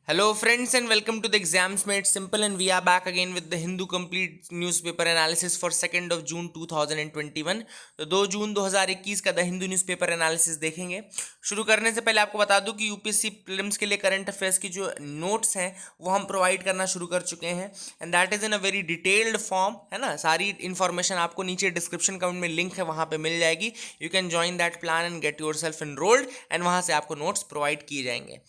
Hello, friends, and welcome to the Exams Made Simple. And we are back again with the Hindu Complete Newspaper Analysis for 2nd of June 2021. तो 2 जून 2021 का the Hindu newspaper analysis देखेंगे। शुरू करने से पहले आपको बता दूं कि यूपीएससी प्रीलिम्स के लिए करंट अफेयर्स की जो नोट्स हैं वो हम प्रोवाइड करना शुरू कर चुके हैं, and that is in a very detailed form, है ना। सारी इन्फॉर्मेशन आपको नीचे डिस्क्रिप्शन कमेंट में लिंक है, वहाँ पे मिल जाएगी। You can join that plan and get your self enrolled, and वहाँ से आपको नोट्स प्रोवाइड किए जाएंगे।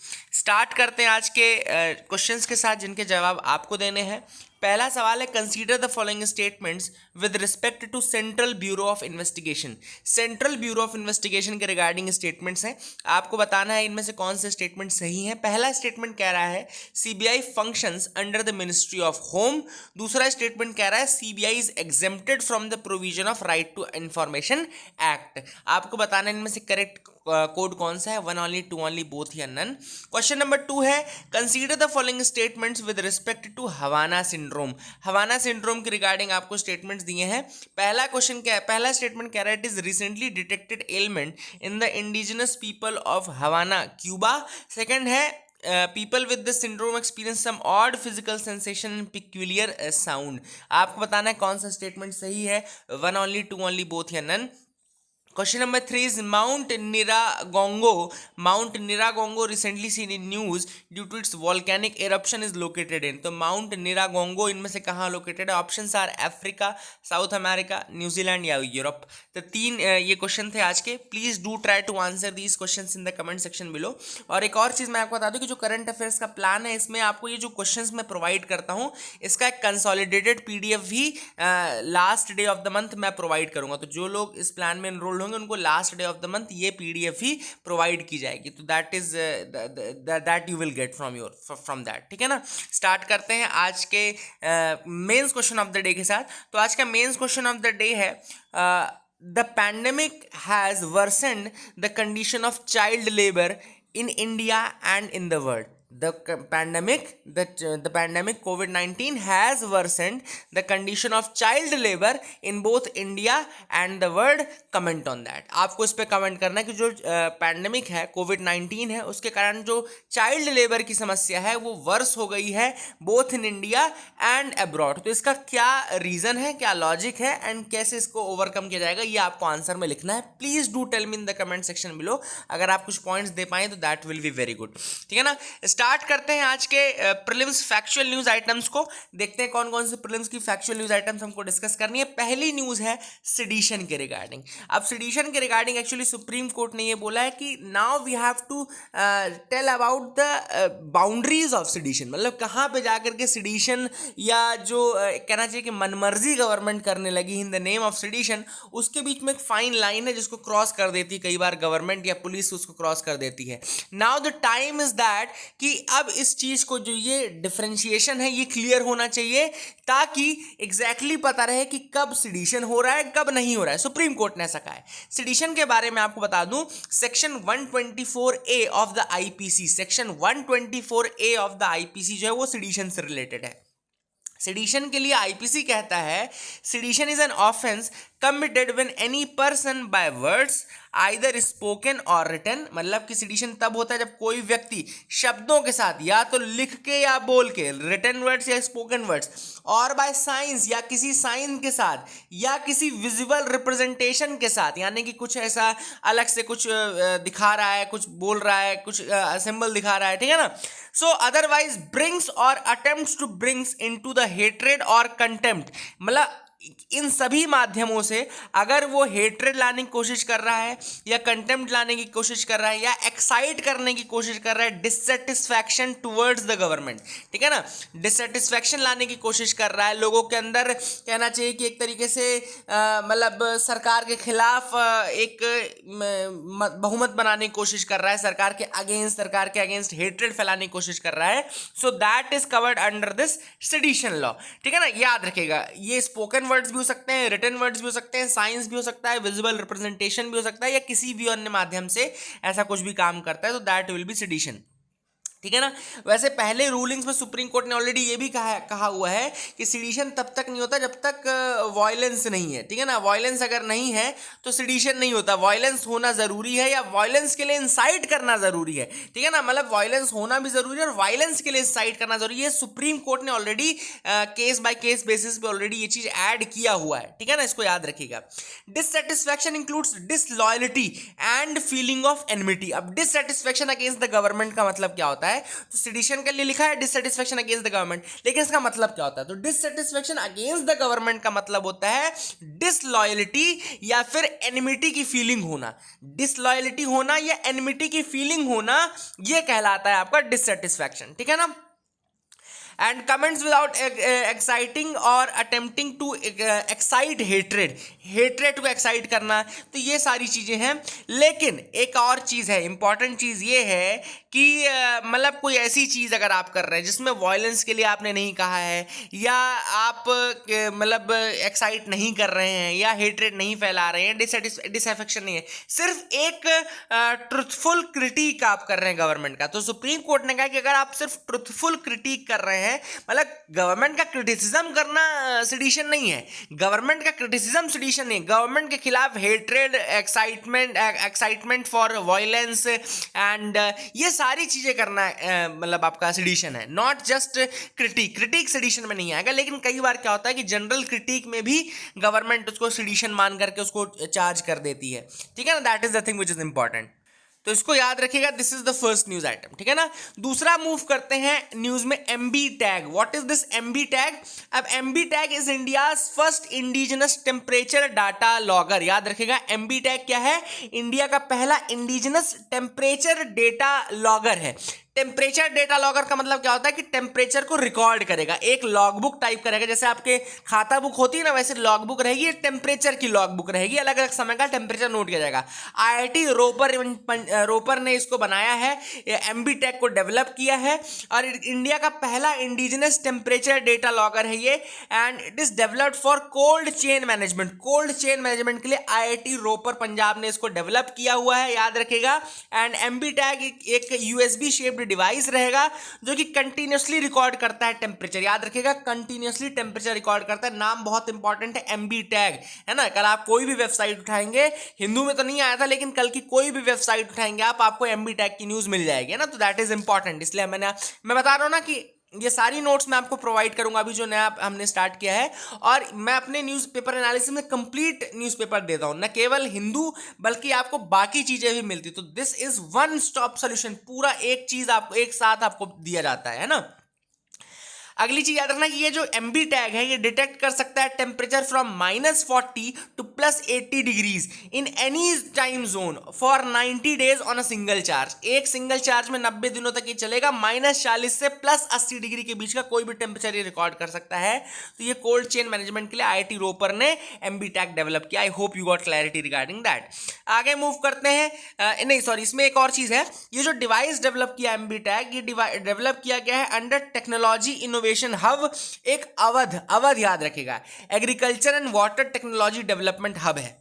स्टार्ट करते हैं आज के क्वेश्चंस के साथ, जिनके जवाब आपको देने हैं। पहला सवाल है, consider the following statements with respect to Central Bureau of Investigation. Central Bureau of Investigation के रिगार्डिंग स्टेटमेंट्स हैं, आपको बताना है इनमें से कौन से स्टेटमेंट सही हैं। पहला स्टेटमेंट कह रहा है CBI functions under the ministry of home. दूसरा स्टेटमेंट कह रहा है CBI is exempted from the provision of right to information act. आपको बताना है इनमें से करेक्ट कोड कौन सा है, one only, two only, both या नन। क्वेश्चन नंबर 2 है, consider the following statements with respect to Havana syndrome. Havana syndrome के रिगार्डिंग आपको स्टेटमेंट्स दिए हैं। पहला स्टेटमेंट कह रहा है it is recently detected element in the indigenous people of Havana, Cuba. Second है people with the syndrome experience some odd physical sensation and peculiar sound. आपको बताना है कौन सा स्टेटमेंट सही है, one only, two only, both या none. Question number 3 is Mount Niragongo. Mount Niragongo recently seen in news due to its volcanic eruption is located in. तो Mount Niragongo इनमें से कहाँ लोकेटेड है? Options are Africa, South America, New Zealand या Europe. तो 3 ये question थे आज के। Please do try to answer these questions in the comment section below. और एक और चीज़ मैं आपको बता दूं कि जो करंट अफेयर्स का प्लान है, इसमें आपको ये जो क्वेश्चंस मैं प्रोवाइड करता हूँ, इसका एक कंसोलिडेटेड पीडीएफ भी last day of the month मैं प्रोवाइड करूँगा। तो जो लोग इस प्लान में एनरोल्ड उनको last day of the month ये पीडीएफ ही प्रोवाइड की जाएगी। तो that you will get from that, ठीक है ना। स्टार्ट करते हैं आज के mains question of the day के साथ। तो आज का mains question of the day है, the pandemic has worsened the condition of child labour in India and in the world. The pandemic COVID-19 has worsened the condition of child labor in both India and the world. Comment on that. आपको इस पे comment करना है कि जो pandemic है, कोविड-19 है, उसके कारण जो चाइल्ड लेबर की समस्या है वो वर्स हो गई है both in India and abroad. तो इसका क्या रीजन है, क्या लॉजिक है, एंड कैसे इसको ओवरकम किया जाएगा, ये आपको आंसर में लिखना है। Please do tell me in the comment section below. अगर आप कुछ पॉइंट्स दे पाए तो that will be very good, ठीक है ना। स्टार्ट करते हैं आज के प्रीलिम्स फैक्चुअल न्यूज आइटम्स को। देखते हैं कौन कौन से प्रीलिम्स की फैक्चुअल न्यूज आइटम्स हमको डिस्कस करनी है। पहली न्यूज है सेडिशन के रिगार्डिंग। अब सेडिशन के रिगार्डिंग एक्चुअली सुप्रीम कोर्ट ने ये बोला है कि now we have to tell about the boundaries of sedition, मतलब कहाँ पे जाकर के सेडिशन या जो कहना चाहिए कि मनमर्जी गवर्नमेंट करने लगी in the name of sedition, उसके बीच में एक फाइन लाइन है जिसको क्रॉस कर देती है कई बार गवर्नमेंट या पुलिस उसको क्रॉस कर देती है। Now the time is that कि अब इस चीज को जो ये डिफरेंशिएशन है ये क्लियर होना चाहिए, ताकि एग्जैक्टली पता रहे कि कब सेडिशन हो रहा है, कब नहीं हो रहा है। सुप्रीम कोर्ट ने ऐसा कहा है। सेडिशन के बारे में आपको बता दूं, section 124A of the IPC, section 124A of the IPC जो है वो सेडिशन से रिलेटेड है। सेडिशन के लिए आईपीसी कहता है sedition is an offence committed when any person by words either spoken और रिटन, मतलब कि सेडिशन तब होता है जब कोई व्यक्ति शब्दों के साथ, या तो लिख के या बोल के, रिटन वर्ड्स या स्पोकन वर्ड्स, और बाय साइंस या किसी साइन के साथ, या किसी विजुअल रिप्रेजेंटेशन के साथ, यानी कि कुछ ऐसा अलग से कुछ दिखा रहा है, कुछ बोल रहा है, कुछ सिंबल दिखा रहा है, ठीक है ना। सो अदरवाइज ब्रिंग्स और attempts to brings into the hatred और कंटेम्प्ट, मतलब इन सभी माध्यमों से अगर वो हेट्रेड लाने की कोशिश कर रहा है, या कंटेम्प्ट लाने की कोशिश कर रहा है, या एक्साइट करने की कोशिश कर रहा है डिससेटिस्फैक्शन टुवर्ड्स द गवर्नमेंट, ठीक है ना, डिससेटिस्फैक्शन लाने की कोशिश कर रहा है लोगों के अंदर, कहना चाहिए कि एक तरीके से मतलब सरकार के खिलाफ एक बहुमत बनाने की कोशिश कर रहा है, सरकार के अगेंस्ट हेट्रेड फैलाने की कोशिश कर रहा है। सो that is covered under this sedition law, ठीक है ना। याद रखिएगा, ये स्पोकन वर्ड्स भी हो सकते हैं, रिटन वर्ड्स भी हो सकते हैं, साइंस भी हो सकता है, विजुअल रिप्रेजेंटेशन भी हो सकता है, या किसी भी अन्य माध्यम से ऐसा कुछ भी काम करता है, तो दैट विल बी सेडिशन। ठीक है ना। वैसे पहले रूलिंग्स में सुप्रीम कोर्ट ने ऑलरेडी ये भी कहा हुआ है कि सिडिशन तब तक नहीं होता जब तक वायलेंस नहीं है, ठीक है ना। वायलेंस अगर नहीं है तो सिडिशन नहीं होता, वायलेंस होना जरूरी है या वायलेंस के लिए इंसाइट करना जरूरी है, ठीक है ना। मतलब वायलेंस होना भी जरूरी है और वायलेंस के लिए इंसाइट करना जरूरी है। सुप्रीम कोर्ट ने already case by case basis पे ऑलरेडी ये चीज ऐड किया हुआ है, ठीक है ना, इसको याद रखिएगा। Dissatisfaction includes disloyalty and feeling of enmity. अब डिससेटिस्फैक्शन अगेंस्ट द गवर्नमेंट का मतलब क्या होता है? तो सिडिशन के लिए लिखा है डिससेटिस्फैक्शन अगेंस्ट द गवर्नमेंट, लेकिन इसका मतलब क्या होता है? तो डिससेटिस्फैक्शन अगेंस्ट द गवर्नमेंट का मतलब होता है डिसलॉयल्टी या फिर एनिमिटी की फीलिंग होना। डिसलॉयल्टी होना या एनिमिटी की फीलिंग होना, यह कहलाता है आपका डिससेटिस्फैक्शन, ठीक है ना। एंड कमेंट्स विदाउट एक्साइटिंग और attempting to excite hatred, hatred को एक्साइट करना, तो ये सारी चीज़ें हैं। लेकिन एक और चीज़ है, इंपॉर्टेंट चीज़ ये है कि मतलब कोई ऐसी चीज़ अगर आप कर रहे हैं जिसमें वायलेंस के लिए आपने नहीं कहा है, या आप मतलब एक्साइट नहीं कर रहे हैं या हेट्रेड नहीं फैला रहे हैं, डिसएफेक्शन नहीं है, सिर्फ एक ट्रुथफुल क्रिटिक आप कर रहे हैं गवर्नमेंट का, तो सुप्रीम कोर्ट ने कहा कि अगर आप सिर्फ ट्रुथफुल क्रिटिक कर रहे हैं, मतलब गवर्नमेंट का क्रिटिसिज्म करना सिडिशन नहीं है, गवर्नमेंट का क्रिटिसिज्म सिडिशन नहीं, गवर्नमेंट के खिलाफ hatred, excitement for violence and ये सारी चीजें करना मतलब आपका सिडिशन है, not just critic. Critic sedition में नहीं आएगा, लेकिन कई बार क्या होता है कि जनरल क्रिटिक में भी गवर्नमेंट उसको सिडिशन मान करके उसको चार्ज कर देती है, ठीक है ना। That is the thing which is important, तो इसको याद रखिएगा। This is the first news item, ठीक है ना। दूसरा मूव करते हैं न्यूज में MB tag. What is this MB tag? अब MB tag is India's first indigenous temperature data logger. याद रखिएगा, एमबी टैग क्या है? इंडिया का पहला इंडिजिनस टेम्परेचर डेटा लॉगर है। टेम्परेचर डेटा लॉगर का मतलब क्या होता है कि टेम्परेचर को रिकॉर्ड करेगा, एक लॉगबुक टाइप करेगा, जैसे आपके खाता बुक होती है ना, वैसे लॉगबुक रहेगी, टेम्परेचर की लॉगबुक रहेगी, अलग अलग समय का टेम्परेचर नोट किया जाएगा। आईआईटी रोपर ने इसको बनाया है, एमबी टैग को डेवलप किया है, और इंडिया का पहला इंडिजिनस टेम्परेचर डेटा लॉगर है ये, and it is developed for cold chain management. Cold chain management के लिए आईआईटी रोपर पंजाब ने इसको डेवलप किया हुआ है, याद रखिएगा। एंड एमबी टैग एक यूएसबी शेप्ड डिवाइस रहेगा जो कि कंटिन्यूअसली रिकॉर्ड करता है टेम्परेचर। याद रखिएगा, कंटिन्यूअसली टेम्परेचर रिकॉर्ड करता है। नाम बहुत इंपॉर्टेंट है, एमबी टैग, है ना। कल आप कोई भी वेबसाइट उठाएंगे, हिंदू में तो नहीं आया था, लेकिन कल की कोई भी वेबसाइट उठाएंगे आपको एमबी टैग की न्यूज मिल जाएगी, है ना। तो दैट इज इंपॉर्टेंट, इसलिए मैं बता रहा हूं ना कि ये सारी नोट्स मैं आपको प्रोवाइड करूंगा अभी जो नया हमने स्टार्ट किया है, और मैं अपने न्यूज़पेपर एनालिसिस में कंप्लीट न्यूज़पेपर देता हूं, न केवल हिंदू बल्कि आपको बाकी चीजें भी मिलती। तो this is one stop solution, पूरा एक चीज आपको एक साथ आपको दिया जाता है ना। अगली चीज याद रखना कि ये जो एमबी टैग है ये डिटेक्ट कर सकता है temperature from -40 to +80 degrees in any time zone for 90 days on a single charge. एक सिंगल चार्ज में 90 दिनों तक ये चलेगा। -40 से +80 डिग्री के बीच का कोई भी टेम्परेचर ये रिकॉर्ड कर सकता है। तो ये कोल्ड चेन मैनेजमेंट के लिए आईआईटी रोपर ने एमबी टैग डेवलप किया। आई hope you got clarity regarding that. आगे मूव करते हैं, नहीं सॉरी, इसमें एक और चीज है, ये जो डिवाइस डेवलप किया एमबी टैग, ये डेवलप किया गया है अंडर टेक्नोलॉजी इनोवेशन हब। एक अवध याद रखिएगा, agriculture and water technology development hub है,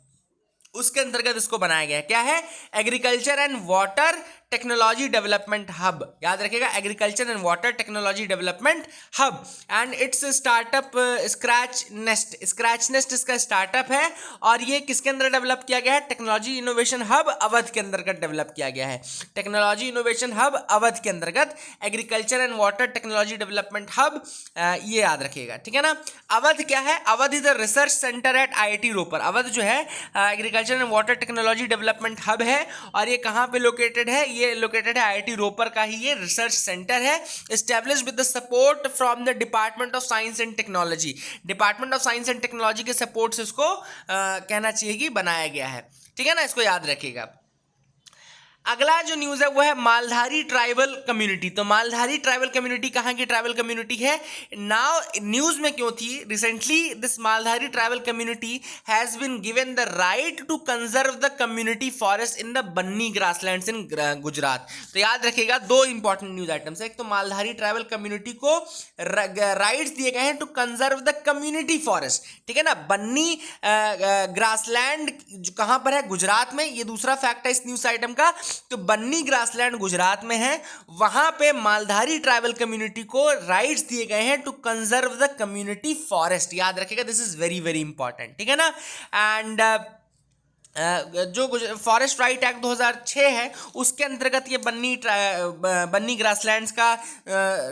उसके अंतर्गत इसको बनाया गया है। क्या है? Agriculture and water technology development hub. याद रखिएगा, agriculture and water technology development hub, and it's startup scratch nest इसका स्टार्टअप है, और ये किसके अंदर डेवलप किया गया है? टेक्नोलॉजी इनोवेशन हब अवध के अंतर्गत डेवलप किया गया है। टेक्नोलॉजी इनोवेशन हब अवध के अंतर्गत agriculture and water technology development hub, ये याद रखिएगा, ठीक है ना। अवध क्या है? Awadh is the research centre at IIT Ropar. Awadh जो है agriculture and water technology development hub है, और ये कहाँ पे लोकेटेड है? ये लोकेटेड है आईआईटी रोपर का ही ये रिसर्च सेंटर है, established with the support from the department of science and technology. Department of science and technology के सपोर्ट से इसको कहना चाहिए कि बनाया गया है, ठीक है ना, इसको याद रखिएगा। अगला जो न्यूज़ है वो है मालधारी ट्राइबल कम्युनिटी। तो मालधारी ट्राइबल कम्युनिटी कहाँ की ट्राइबल कम्युनिटी है? नाउ न्यूज़ में क्यों थी? Recently this Maldhari tribal community has been given the right to conserve the community forest in the Banni grasslands in Gujarat. तो याद रखिएगा, दो इंपॉर्टेंट न्यूज़ आइटम्स है। एक तो मालधारी ट्राइबल कम्युनिटी को राइट्स दिए गए हैं to conserve the community forest, ठीक है ना। बन्नी ग्रासलैंड कहाँ पर है? गुजरात में। ये दूसरा फैक्ट है इस न्यूज़ आइटम का तो बन्नी ग्रासलैंड गुजरात में है, वहां पे मालधारी ट्राइबल कम्युनिटी को राइट्स दिए गए हैं to conserve the community forest. याद रखिएगा, this is very very important, ठीक है ना। एंड जो फॉरेस्ट राइट एक्ट 2006 है उसके अंतर्गत ये बन्नी ग्रासलैंड्स का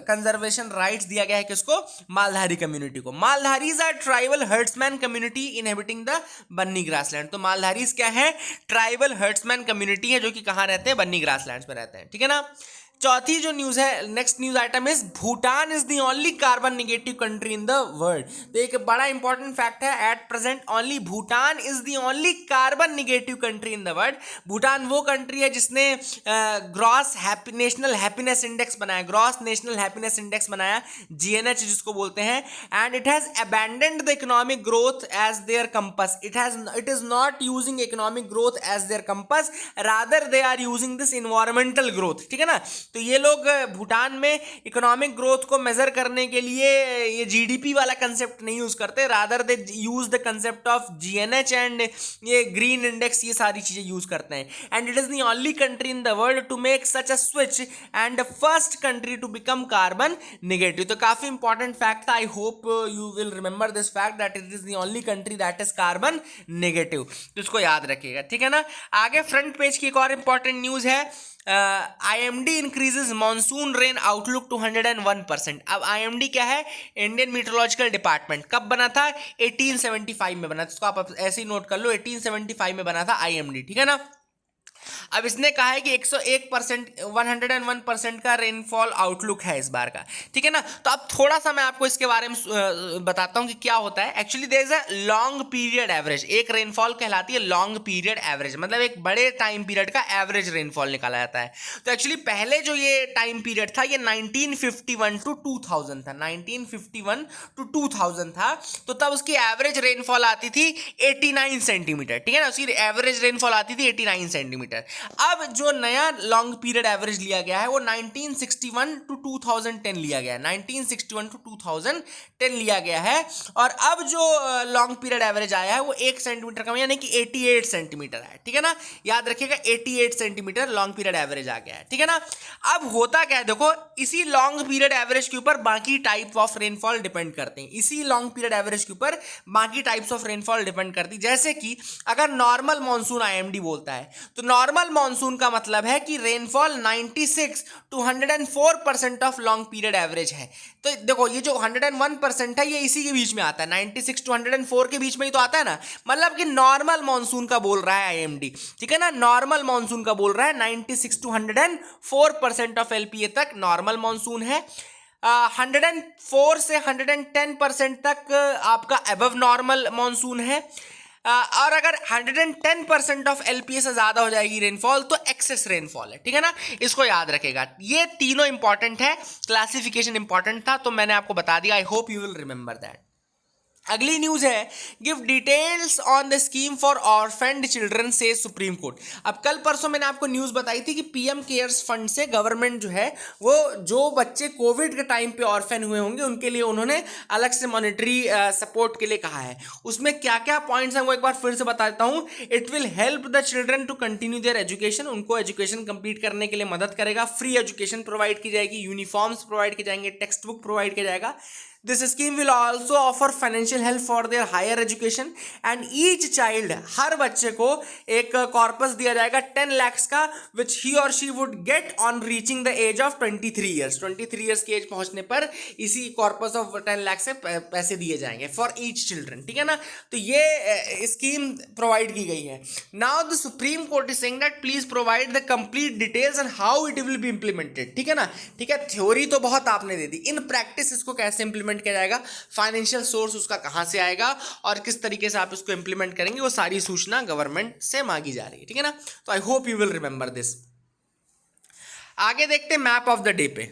कंजर्वेशन राइट्स दिया गया है किसको, मालधारी कम्युनिटी को। Maldharis are tribal herdsman community inhabiting the Banni grassland. तो मालधारीज क्या है, ट्राइबल हर्ट्समैन कम्युनिटी है जो कि कहाँ रहते हैं, बन्नी ग्रासलैंड्स में रहते हैं, ठीक है ना। चौथी जो न्यूज है, next news item is Bhutan is the only carbon negative country in the world. तो एक बड़ा इंपॉर्टेंट फैक्ट है, at present only Bhutan is the only carbon negative country in the world. Bhutan वो कंट्री है जिसने ग्रॉस नेशनल हैप्पीनेस इंडेक्स बनाया, gross national happiness index बनाया, GNH जिसको बोलते हैं। And it has abandoned the economic growth as their compass. It is not using economic growth as their compass, rather they are using this environmental growth, ठीक है ना। तो ये लोग भूटान में इकोनॉमिक ग्रोथ को मेजर करने के लिए ये GDP वाला कंसेप्ट नहीं यूज करते, rather they use the concept of GNH and ये ग्रीन इंडेक्स, ये सारी चीजें यूज करते हैं। And it is the only country in the world to make such a switch and first country to become carbon negative. तो काफी important fact था, I hope you will remember this fact that it is the only country that is carbon negative. तो इसको याद रखिएगा, ठीक है ना। आगे फ्रंट पेज की एक और इंपॉर्टेंट न्यूज है, IMD increases monsoon rain outlook to 101%। अब IMD क्या है, इंडियन मीटरोलॉजिकल डिपार्टमेंट। कब बना था, 1875 में बना था। इसको आप ऐसे ही नोट कर लो, 1875 में बना था IMD, ठीक है ना। अब इसने कहा है कि 101%, 101% का रेनफॉल आउटलुक है इस बार का, ठीक है ना। तो अब थोड़ा सा मैं आपको इसके बारे में बताता हूं कि क्या होता है। Actually there is a long period average. एक रेनफॉल कहलाती है लॉन्ग पीरियड एवरेज, मतलब एक बड़े टाइम पीरियड का एवरेज रेनफॉल निकाला जाता है। तो एक्चुअली पहले जो ये टाइम पीरियड था ये 1951 टू 2000 था, 1951 टू 2000 था। तो तब उसकी एवरेज रेनफॉल आती थी 89 सेंटीमीटर, ठीक है ना। उसकी एवरेज रेनफॉल आती थी 89 सेंटीमीटर। अब जो नया लॉन्ग पीरियड एवरेज लिया गया है वो 1961 टू 2010 लिया गया है, 1961 टू 2010 लिया गया है। और अब जो लॉन्ग पीरियड एवरेज आया है वो 1 सेंटीमीटर कम, यानी कि 88 सेंटीमीटर है, ठीक है ना। याद रखिएगा 88 सेंटीमीटर लॉन्ग पीरियड एवरेज आ गया है, ठीक है ना। अब होता क्या है, देखो इसी लॉन्ग पीरियड एवरेज के ऊपर बाकी टाइप ऑफ रेनफॉल डिपेंड करते हैं, इसी लॉन्ग पीरियड एवरेज के ऊपर बाकी टाइप्स ऑफ रेनफॉल डिपेंड करती है। जैसे कि अगर नॉर्मल मानसून IMD बोलता है तो नॉर्मल मानसून का मतलब है कि rainfall 96 to 104% of long period average है। तो देखो ये जो 101% है ये इसी के बीच में आता है, 96 टू 104 के बीच में ही तो आता है ना, मतलब कि नॉर्मल मानसून का बोल रहा है IMD, ठीक है ना। नॉर्मल मानसून का बोल रहा है 96 टू 104% ऑफ LPA तक नॉर्मल मानसून है। 104 से 110% तक आपका अबव नॉर्मल मानसून है। और अगर 110% ऑफ LPA से ज्यादा हो जाएगी रेनफॉल तो एक्सेस रेनफॉल है, ठीक है ना। इसको याद रखेगा, ये तीनों इंपॉर्टेंट है, क्लासिफिकेशन इंपॉर्टेंट था तो मैंने आपको बता दिया। आई hope you will remember that. अगली न्यूज है, give details on the scheme for orphaned children से सुप्रीम कोर्ट। अब कल परसों मैंने आपको न्यूज बताई थी कि PM केयर्स फंड से गवर्नमेंट जो है वो जो बच्चे कोविड के टाइम पे ऑर्फेन हुए होंगे उनके लिए उन्होंने अलग से मॉनेटरी सपोर्ट के लिए कहा है। उसमें क्या क्या पॉइंट्स हैं वो एक बार फिर से बता देता हूँ। It will help the children to continue their education, उनको एजुकेशन कंप्लीट करने के लिए मदद करेगा। फ्री एजुकेशन प्रोवाइड की जाएगी, यूनिफॉर्म्स प्रोवाइड किए जाएंगे, टेक्स्ट बुक प्रोवाइड किया जाएगा। This scheme will also offer financial help for their higher education and each child, हर बच्चे को एक कॉर्पस दिया जाएगा 10 लाख का, which he or she would get on reaching the age of 23 years। 23 years की as पहुंचने पर इसी कॉर्पस ऑफ 10 लाख से पैसे दिए जाएंगे फॉर ईच चिल्ड्रन, ठीक है ना। तो ये स्कीम प्रोवाइड की गई है। Now the supreme court is saying that please provide the complete details and how it will be implemented, ठीक है ना। ठीक है, थ्योरी तो बहुत आपने दे दी, इन प्रैक्टिस इसको कैसे इंप्लीमेंट किया जाएगा, फाइनेंशियल सोर्स उसका कहां से आएगा और किस तरीके से आप इसको इंप्लीमेंट करेंगे, वो सारी सूचना गवर्नमेंट से मांगी जा रही है, ठीक है ना। तो I hope you will remember this. आगे देखते हैं मैप ऑफ द डे पे।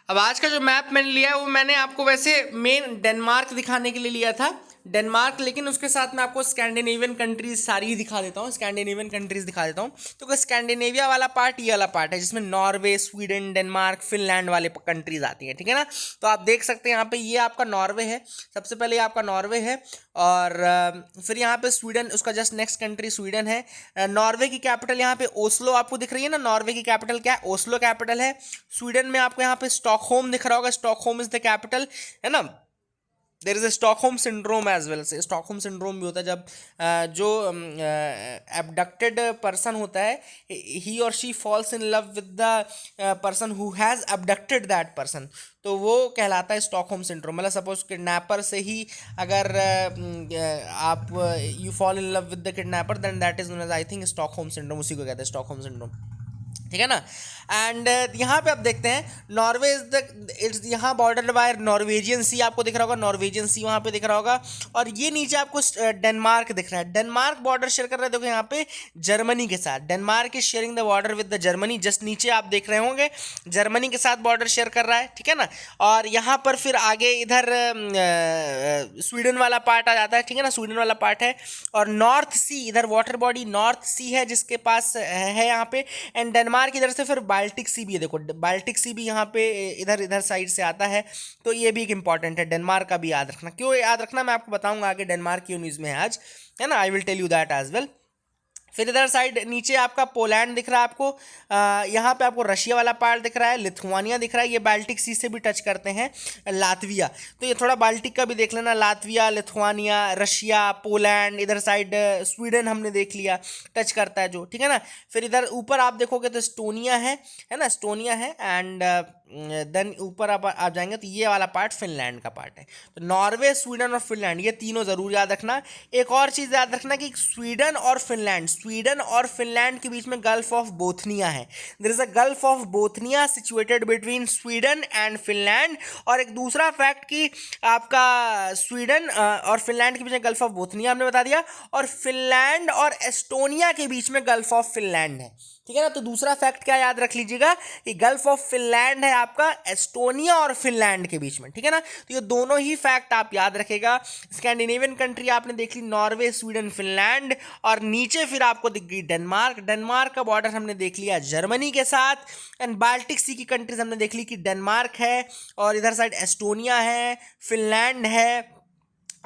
अब आज का जो मैप मैंने लिया है वो मैंने आपको वैसे मेन डेनमार्क दिखाने के लिए लिया था। डेनमार्क, लेकिन उसके साथ मैं आपको स्कैंडिनेवियन कंट्रीज सारी दिखा देता हूँ, स्कैंडिनेवियन कंट्रीज दिखा देता हूँ। तो स्कैंडिनेविया वाला पार्ट ये वाला पार्ट है जिसमें नॉर्वे, स्वीडन, डेनमार्क, फिनलैंड वाले कंट्रीज आती हैं, ठीक है ना। तो आप देख सकते हैं यहाँ पे ये आपका नॉर्वे है, सबसे पहले ये आपका नॉर्वे है, और फिर यहाँ पे स्वीडन, उसका जस्ट नेक्स्ट कंट्री स्वीडन है। नॉर्वे की कैपिटल यहाँ पे ओस्लो आपको दिख रही है ना, नॉर्वे की कैपिटल क्या है, ओस्लो कैपिटल है। स्वीडन में आपको यहाँ पे स्टॉकहोम दिख रहा होगा, स्टॉकहोम इज द कैपिटल, है ना। There is a Stockholm syndrome as well. से स्टॉकहोम सिंड्रोम भी होता है जब जो एबडक्टेड पर्सन होता है, ही और she falls in love with the person who has abducted that person, तो वो कहलाता है स्टॉकहोम सिंड्रोम। मतलब सपोज किडनैपर से ही अगर आप you fall in love with the kidnapper, then that is known as, I think, Stockholm syndrome, उसी को कहते हैं स्टॉकहोम सिंड्रोम, ठीक है ना। एंड यहाँ पे आप देखते हैं नॉर्वे इज द, इट्स यहाँ बॉर्डर बाय नॉर्वेजियन सी आपको दिख रहा होगा, नॉर्वेजियन सी वहाँ पे दिख रहा होगा। और ये नीचे आपको डेनमार्क दिख रहा है, डेनमार्क बॉर्डर शेयर कर रहा है, देखो यहाँ पे जर्मनी के साथ, Denmark is sharing the border with the Germany, just नीचे आप देख रहे होंगे जर्मनी के साथ बॉर्डर शेयर कर रहा है, ठीक है ना। और यहाँ पर फिर आगे इधर स्वीडन वाला पार्ट आ जाता है, ठीक है ना, स्वीडन वाला पार्ट है। और नॉर्थ सी, इधर वाटर बॉडी नॉर्थ सी है जिसके पास है यहाँ पे। एंड डेनमार्क इधर से फिर बाल्टिक सी भी है, देखो बाल्टिक सी भी यहाँ पे इधर इधर साइड से आता है, तो ये भी एक इंपॉर्टेंट है, डेनमार्क का भी याद रखना। क्यों याद रखना मैं आपको बताऊंगा आगे, डेनमार्क क्यों न्यूज़ में है आज, है ना, I will tell you that as well. फिर इधर साइड नीचे आपका पोलैंड दिख रहा है आपको, यहाँ पे आपको रशिया वाला पार्ट दिख रहा है, लिथुआनिया दिख रहा है, ये बाल्टिक सी से भी टच करते हैं, लातविया, तो ये थोड़ा बाल्टिक का भी देख लेना, लातविया, लिथुआनिया, रशिया, पोलैंड, इधर साइड स्वीडन हमने देख लिया, टच करता है जो, ठीक है ना। फिर इधर ऊपर आप देखोगे तो एस्टोनिया है ना, एस्टोनिया है। एंड देन ऊपर आप जाएंगे तो ये वाला पार्ट फिनलैंड का पार्ट है। तो नॉर्वे, स्वीडन और फिनलैंड, ये तीनों जरूर याद रखना। एक और चीज़ याद रखना कि स्वीडन और फिनलैंड के बीच में गल्फ ऑफ बोथनिया है, there is a gulf of Bothnia situated between Sweden and Finland. और एक दूसरा फैक्ट कि आपका स्वीडन और फिनलैंड के बीच में गल्फ ऑफ बोथनिया हमने बता दिया, और फिनलैंड और एस्टोनिया के बीच में गल्फ ऑफ फिनलैंड है, ठीक है ना। तो दूसरा फैक्ट क्या याद रख लीजिएगा कि गल्फ ऑफ फिनलैंड है आपका एस्टोनिया और फिनलैंड के बीच में, ठीक है ना। तो ये दोनों ही फैक्ट आप याद रखेगा। स्कैंडिनेवियन कंट्री आपने देख ली, नॉर्वे, स्वीडन, फिनलैंड, और नीचे फिर आपको दिख गई डेनमार्क। डेनमार्क का बॉर्डर हमने देख लिया जर्मनी के साथ। एंड बाल्टिक सी की कंट्रीज हमने देख ली कि डेनमार्क है, और इधर साइड एस्टोनिया है, फिनलैंड है,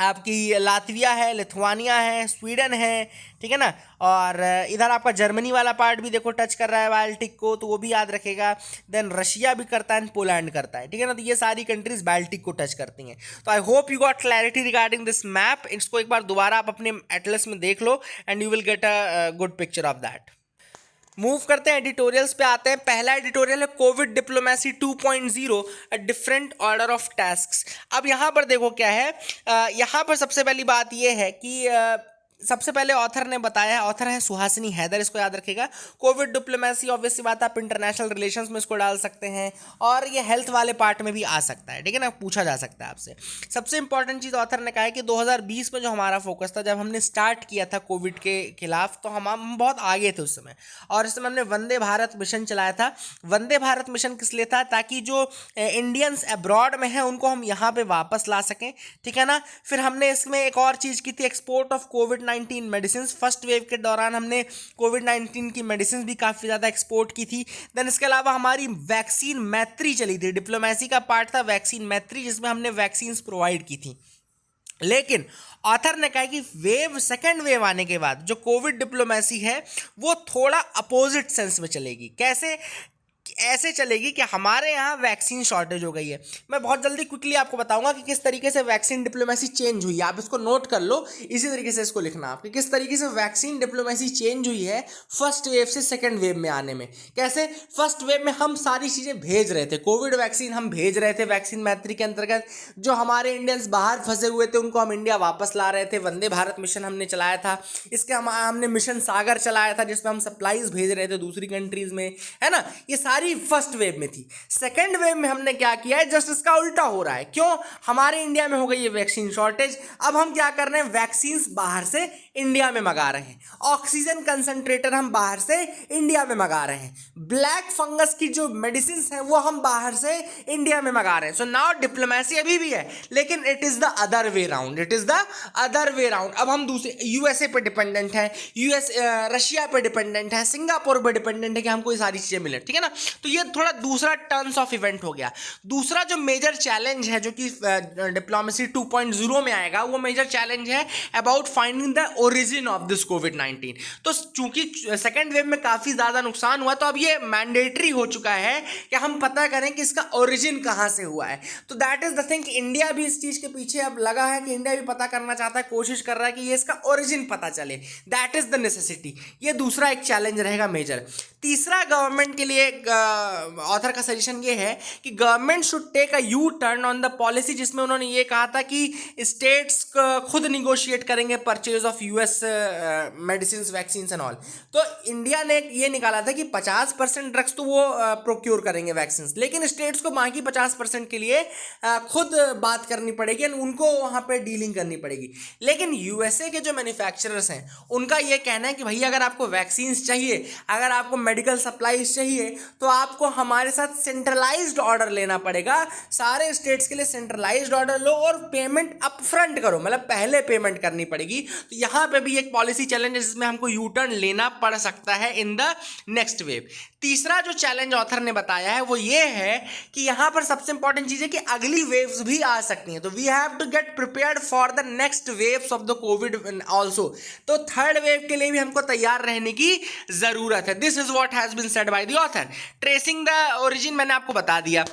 आपकी लातविया है, लिथुआनिया है, स्वीडन है, ठीक है ना। और इधर आपका जर्मनी वाला पार्ट भी देखो टच कर रहा है बाल्टिक को, तो वो भी याद रखेगा। देन रशिया भी करता है, पोलैंड करता है, ठीक है ना। तो ये सारी कंट्रीज बाल्टिक को टच करती हैं। तो I hope you got clarity regarding this map. इसको एक बार दोबारा आप अपने एटलस में देख लो and you will get a good picture of that. Move करते हैं एडिटोरियल्स पे आते हैं। पहला एडिटोरियल है COVID diplomacy 2.0 a different order of tasks. अब यहाँ पर देखो क्या है, यहाँ पर सबसे पहली बात ये है कि सबसे पहले ऑथर ने बताया, ऑथर है सुहासिनी हैदर, इसको याद रखिएगा। कोविड डिप्लोमेसी ऑब्वियसली बात है, आप इंटरनेशनल रिलेशंस में इसको डाल सकते हैं, और ये हेल्थ वाले पार्ट में भी आ सकता है, ठीक है ना, पूछा जा सकता है आपसे। सबसे इंपॉर्टेंट चीज़ ऑथर ने कहा है कि 2020 में जो हमारा फोकस था, जब हमने स्टार्ट किया था कोविड के खिलाफ, तो हम बहुत आगे थे उस समय, और इस समय हमने वंदे भारत मिशन चलाया था। वंदे भारत मिशन किस लिए था, ताकि जो इंडियंस अब्रॉड में हैं उनको हम यहाँ पर वापस ला सकें, ठीक है ना। फिर हमने इसमें एक और चीज़ की थी, export of covid medicine. First wave के दौरान हमने कोविड-19 की मेडिसिन भी काफ़ी ज़्यादा एक्सपोर्ट की थी। देन इसके अलावा हमारी वैक्सीन मैत्री चली थी, डिप्लोमेसी का पार्ट था वैक्सीन मैत्री, जिसमें हमने वैक्सीन्स प्रोवाइड की थी। लेकिन ऑथर ने कहा कि सेकेंड वेव आने के बाद जो कोविड डिप्लोमेसी है वो थोड़ा अपोजिट सेंस में चलेगी। कैसे? ऐसे चलेगी कि हमारे यहाँ वैक्सीन शॉर्टेज हो गई है। मैं बहुत जल्दी क्विकली आपको बताऊंगा कि किस तरीके से वैक्सीन डिप्लोमेसी चेंज हुई है। आप इसको नोट कर लो, इसी तरीके से इसको लिखना आपके, किस तरीके से वैक्सीन डिप्लोमेसी चेंज हुई है फर्स्ट वेव से सेकंड वेव में आने में। कैसे? फर्स्ट वेव में हम सारी चीज़ें भेज रहे थे, कोविड वैक्सीन हम भेज रहे थे वैक्सीन मैत्री के अंतर्गत। जो हमारे इंडियंस बाहर फंसे हुए थे उनको हम इंडिया वापस ला रहे थे। वंदे भारत मिशन हमने चलाया था, इसके हमने मिशन सागर चलाया था जिसमें हम सप्लाईज भेज रहे थे दूसरी कंट्रीज में, है ना। ये सारी फर्स्ट वेव में थी। सेकेंड वेव में हमने क्या किया है, जस्ट इसका उल्टा हो रहा है। क्यों? हमारे इंडिया में हो गई है वैक्सीन शॉर्टेज। अब हम क्या कर रहे हैं, वैक्सीन बाहर से इंडिया में मंगा रहे हैं, ऑक्सीजन कंसंट्रेटर हम बाहर से इंडिया में मंगा रहे हैं, ब्लैक फंगस की जो मेडिसिन है वो हम बाहर से इंडिया में मंगा रहे हैं। सो नाउ डिप्लोमेसी अभी भी है, लेकिन it is the other way round, it is the other way round. अब हम दूसरे यूएसए पे डिपेंडेंट है, रशिया पे डिपेंडेंट है, सिंगापुर पे डिपेंडेंट है कि हमको ये सारी चीजें मिले, ठीक है ना। तो ये थोड़ा दूसरा टर्न्स ऑफ इवेंट हो गया। दूसरा जो मेजर चैलेंज है जो कि डिप्लोमेसी 2.0 में आएगा, वो मेजर चैलेंज है about finding the origin of this कोविड-19। तो चूंकि सेकेंड वेव में काफी ज्यादा नुकसान हुआ, तो अब ये मैंडेटरी हो चुका है कि हम पता करें कि इसका ओरिजिन कहां से हुआ है। तो that is the thing, India भी इस चीज के पीछे अब लगा है कि इंडिया भी पता करना चाहता है, कोशिश कर रहा है कि ये इसका ओरिजिन पता चले। That is the necessity. ये दूसरा एक चैलेंज रहेगा मेजर। तीसरा गवर्नमेंट के लिए ऑथर का सजेशन ये है कि government should take a U turn on the policy, जिसमें उन्होंने ये कहा था कि स्टेट्स खुद निगोशिएट करेंगे purchase of US medicine, vaccine and all. तो इंडिया ने ये निकाला था कि 50% ड्रग्स तो वो प्रोक्योर करेंगे वैक्सीन, लेकिन स्टेट्स को बाकी 50% के लिए खुद बात करनी पड़ेगी, उनको वहाँ पे डीलिंग करनी पड़ेगी। लेकिन यूएसए के जो मैन्युफैक्चरर्स हैं उनका ये कहना है कि भैया अगर आपको वैक्सीन चाहिए, अगर आपको मेडिकल सप्लाईज चाहिए, तो आपको हमारे साथ सेंट्रलाइज्ड ऑर्डर लेना पड़ेगा। सारे स्टेट्स के लिए सेंट्रलाइज्ड ऑर्डर लो और पेमेंट अप फ्रंट करो, मतलब पहले पेमेंट करनी पड़ेगी। तो यहाँ पे भी एक पॉलिसी चैलेंज है जिसमें हमको यू टर्न लेना पड़ सकता है इन द नेक्स्ट वेव। तीसरा जो चैलेंज ऑथर ने बताया है वो ये है कि यहाँ पर सबसे इंपॉर्टेंट चीज है कि अगली वेव्स भी आ सकती हैं, तो we have to get prepared for the next waves of the Covid also. तो थर्ड वेव के लिए भी हमको तैयार रहने की जरूरत है। This is what has been said by the author. Tracing the origin मैंने आपको बता दिया।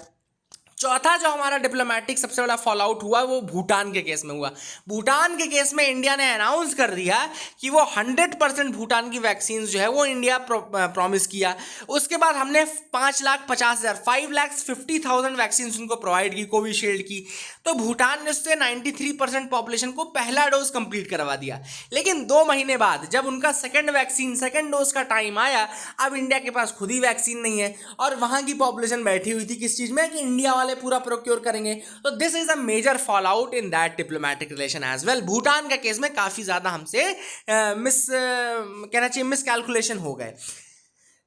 चौथा जो हमारा डिप्लोमेटिक सबसे बड़ा फॉल आउट हुआ वो भूटान के केस में हुआ। भूटान के केस में इंडिया ने अनाउंस कर दिया कि वो 100% भूटान की वैक्सीन जो है वो इंडिया प्रॉमिस किया। उसके बाद हमने 5,50,000 वैक्सीन उनको प्रोवाइड की, कोविशील्ड की। तो भूटान ने उससे 93% पॉपुलेशन को पहला डोज कंप्लीट करवा दिया। लेकिन 2 महीने बाद जब उनका सेकेंड डोज का टाइम आया, अब इंडिया के पास खुद ही वैक्सीन नहीं है और वहां की पॉपुलेशन बैठी हुई थी किस चीज में कि इंडिया वाले पूरा प्रोक्योर करेंगे। तो this is a major fall out in that diplomatic relation as well. Bhutan के केस में काफी ज्यादा हमसे कहना चाहिए मिस कैलकुलेशन हो गए।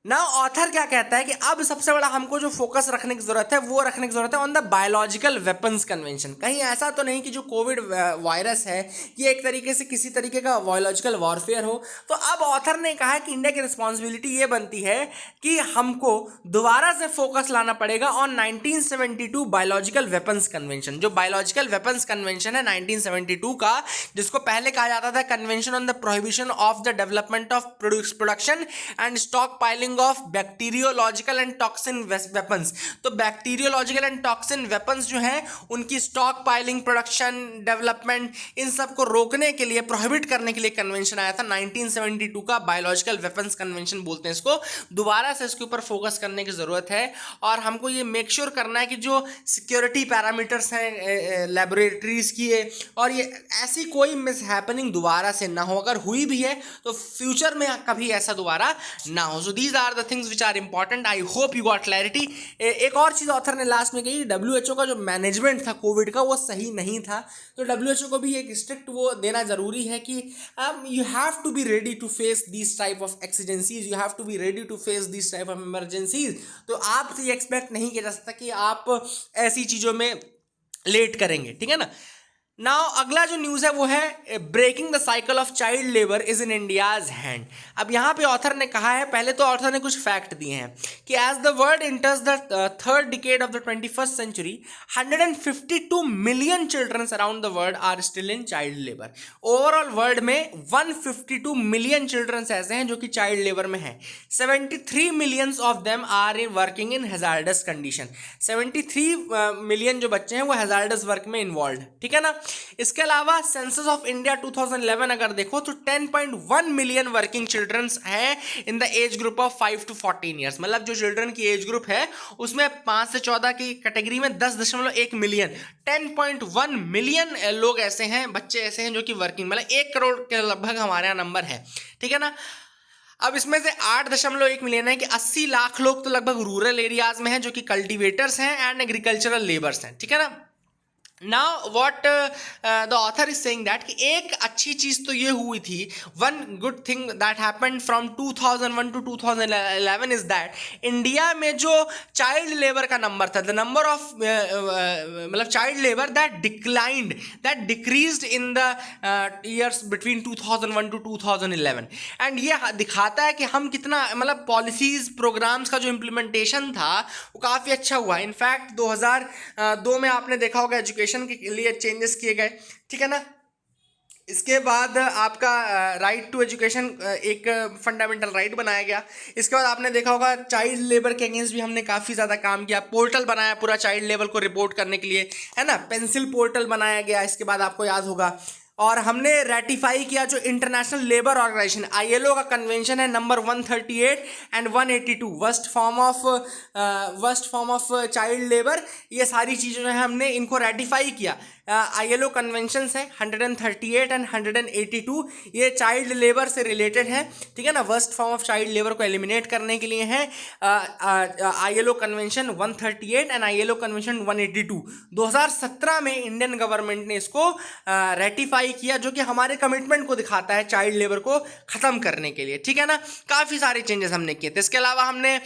नाउ ऑथर क्या कहता है कि अब सबसे बड़ा हमको जो फोकस रखने की जरूरत है वो रखने की जरूरत है on the biological weapons convention. कहीं ऐसा तो नहीं कि जो कोविड वायरस है ये एक तरीके से किसी तरीके का बायोलॉजिकल वॉरफेयर हो। तो अब ऑथर ने कहा है कि इंडिया की रिस्पॉन्सिबिलिटी ये बनती है कि हमको दोबारा से फोकस लाना पड़ेगा ऑन 1972 बायोलॉजिकल वेपन्स कन्वेंशन। जो बायोलॉजिकल वेपन्स कन्वेंशन है 1972 का, जिसको पहले कहा जाता था convention on the prohibition of the development of production and stock piling of bacteriological and toxin weapons. तो बैक्टीरियोलॉजिकल एंड टॉक्सिन वेपन्स जो हैं उनकी स्टॉक पाइलिंग, प्रोडक्शन, डेवलपमेंट, इन सब को रोकने के लिए, प्रोहिबिट करने के लिए कन्वेंशन आया था 1972 का। बायोलॉजिकल वेपन्स कन्वेंशन बोलते हैं इसको। दोबारा से इसके ऊपर फोकस करने की जरूरत है और हमको ये मेक श्योर करना है कि जो सिक्योरिटी पैरामीटर्स हैं लेबोरेटरीज की है और ये ऐसी कोई मिस हैपनिंग दोबारा से ना हो। अगर हुई भी है तो फ्यूचर में कभी ऐसा दोबारा ना हो। So these are the things which are important. I hope you got clarity. एक और चीज ऑथर ने लास्ट में कही, WHO का जो मैनेजमेंट था कोविड का वो सही नहीं था। तो WHO को भी एक स्ट्रिक्ट वो देना जरूरी है कि you have to be ready to face this type of exigencies, you have to be ready to face this type of emergencies. तो आपसे ये एक्सपेक्ट नहीं किया जा सकता कि आप ऐसी चीजों में लेट करेंगे, ठीक है ना। नाउ अगला जो न्यूज है वो है breaking the cycle of child labour is in India's hand. अब यहाँ पे ऑथर ने कहा है, पहले तो ऑथर ने कुछ फैक्ट दिए हैं कि as the world enters the third decade of the 21st century 152 million childrens around the world are still in child labour. Overall world में 152 मिलियन चिल्ड्रंस ऐसे हैं जो कि चाइल्ड लेबर में हैं। 73 millions of them are in working in hazardous condition. 73 million जो बच्चे हैं वो हैजार्डस वर्क में इन्वॉल्व, ठीक है ना। इसके अलावा सेंसस ऑफ इंडिया 2011 अगर देखो तो 10.1 मिलियन वर्किंग चिल्ड्रंस हैं in the age group of 5 to 14 years. मतलब जो चिल्ड्रन की एज ग्रुप है उसमें 5 से 14 की कैटेगरी में 10.1 मिलियन, 10.1 मिलियन लोग ऐसे हैं, बच्चे ऐसे हैं जो कि वर्किंग, मतलब 1 करोड़ के लगभग हमारे यहाँ नंबर है, ठीक है ना। अब इसमें से 8.1 मिलियन है कि 80 लाख लोग तो लगभग रूरल एरियाज में हैं जो कि कल्टीवेटर्स हैं एंड एग्रीकल्चरल लेबर्स हैं, ठीक है ना। Now what the author is saying that कि एक अच्छी चीज तो ये हुई थी, one good thing that happened from 2001 to 2011 is that India में जो चाइल्ड लेबर का नंबर था, द नंबर ऑफ मतलब child labour that declined, that decreased in the years between 2001 to 2011। And ये दिखाता है कि हम कितना मतलब पॉलिसीज प्रोग्राम्स का जो इम्प्लीमेंटेशन था वो काफ़ी अच्छा हुआ। इनफैक्ट 2002 में आपने देखा होगा एजुकेशन के लिए चेंजेस किए गए, ठीक है ना। इसके बाद आपका राइट टू एजुकेशन एक फंडामेंटल राइट बनाया गया। इसके बाद आपने देखा होगा चाइल्ड लेबर के अगेंस्ट भी हमने काफ़ी ज़्यादा काम किया, पोर्टल बनाया पूरा चाइल्ड लेबर को रिपोर्ट करने के लिए, है ना, पेंसिल पोर्टल बनाया गया। इसके बाद आपको याद होगा, और हमने रेटिफाई किया जो इंटरनेशनल लेबर ऑर्गेनाइजेशन आईएलओ का कन्वेंशन है number 138 and 182, worst form of child labour. ये सारी चीज़ें जो है हमने इनको रेटिफाई किया। आईएलओ कन्वेंशंस है 138 एंड 182, ये चाइल्ड लेबर से रिलेटेड है, ठीक है ना। Worst form of child labour को एलिमिनेट करने के लिए है ILO convention 138 and ILO convention 182। 2017 में इंडियन गवर्नमेंट ने इसको रेटिफाई किया, जो कि हमारे कमिटमेंट को दिखाता है चाइल्ड लेबर को खत्म करने के लिए, ठीक है ना। काफ़ी सारे चेंजेस हमने किए थे। इसके अलावा हमने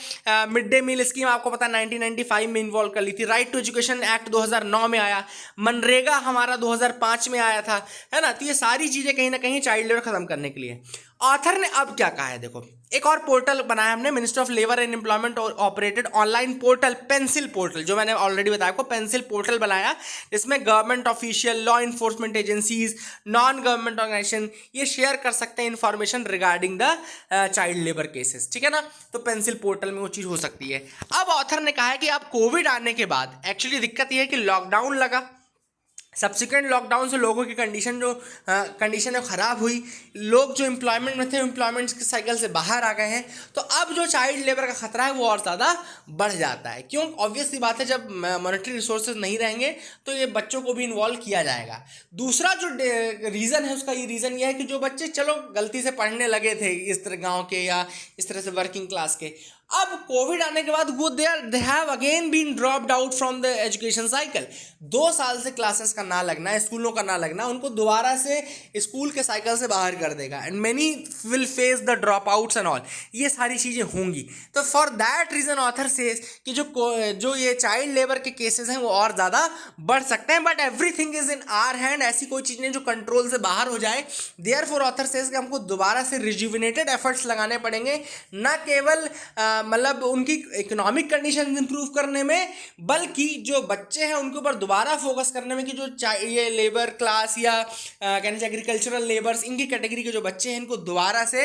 मिड डे मील स्कीम आपको पता 1995 में इन्वॉल्व कर ली थी। राइट टू एजुकेशन एक्ट 2009 में आया। मनरेगा हमारा 2005 में आया था, है ना। तो ये सारी चीज़ें कहीं ना कहीं चाइल्ड लेबर खत्म करने के लिए। ऑथर ने अब क्या कहा है, देखो, एक और पोर्टल बनाया हमने, ministry of labour and employment operated online portal, pencil portal, जो मैंने ऑलरेडी बताया आपको, पेंसिल पोर्टल बनाया, जिसमें government official, law enforcement agencies, non government organization ये शेयर कर सकते हैं information regarding the child labour cases, ठीक है ना। तो पेंसिल पोर्टल में वो चीज़ हो सकती है। अब ऑथर ने कहा है कि अब कोविड आने के बाद एक्चुअली दिक्कत ये है कि लॉकडाउन लगा, सब्सिक्वेंट लॉकडाउन से लोगों की कंडीशन है ख़राब हुई, लोग जो एम्प्लॉयमेंट में थे एम्प्लॉयमेंट के साइकिल से बाहर आ गए हैं। तो अब जो चाइल्ड लेबर का खतरा है वो और ज़्यादा बढ़ जाता है। क्यों? ऑब्वियस सी बात है, जब मॉनेटरी रिसोर्सेज नहीं रहेंगे तो ये बच्चों को भी इन्वॉल्व किया जाएगा। दूसरा जो रीज़न है उसका, ये रीज़न ये है कि जो बच्चे चलो गलती से पढ़ने लगे थे इस तरह गाँव के या इस तरह से वर्किंग क्लास के, अब कोविड आने के बाद वो they have again been dropped out from the education cycle. 2 साल से क्लासेस का ना लगना, स्कूलों का ना लगना, उनको दोबारा से स्कूल के साइकिल से बाहर कर देगा। And many will face the drop outs and all, ये सारी चीज़ें होंगी। तो for that reason author says कि जो ये चाइल्ड लेबर के केसेस हैं वो और ज़्यादा बढ़ सकते हैं। But everything is in our hand, ऐसी कोई चीज़ नहीं जो कंट्रोल से बाहर हो जाए। देयरफॉर ऑथर सेज कि हमको दोबारा से रिजुविनेटेड एफर्ट्स लगाने पड़ेंगे, न केवल मतलब उनकी इकोनॉमिक कंडीशन इंप्रूव करने में, बल्कि जो बच्चे हैं उनके ऊपर दोबारा फोकस करने में कि जो ये लेबर क्लास या कहने चाहिए एग्रीकल्चरल लेबर्स, इनकी कैटेगरी के जो बच्चे हैं इनको दोबारा से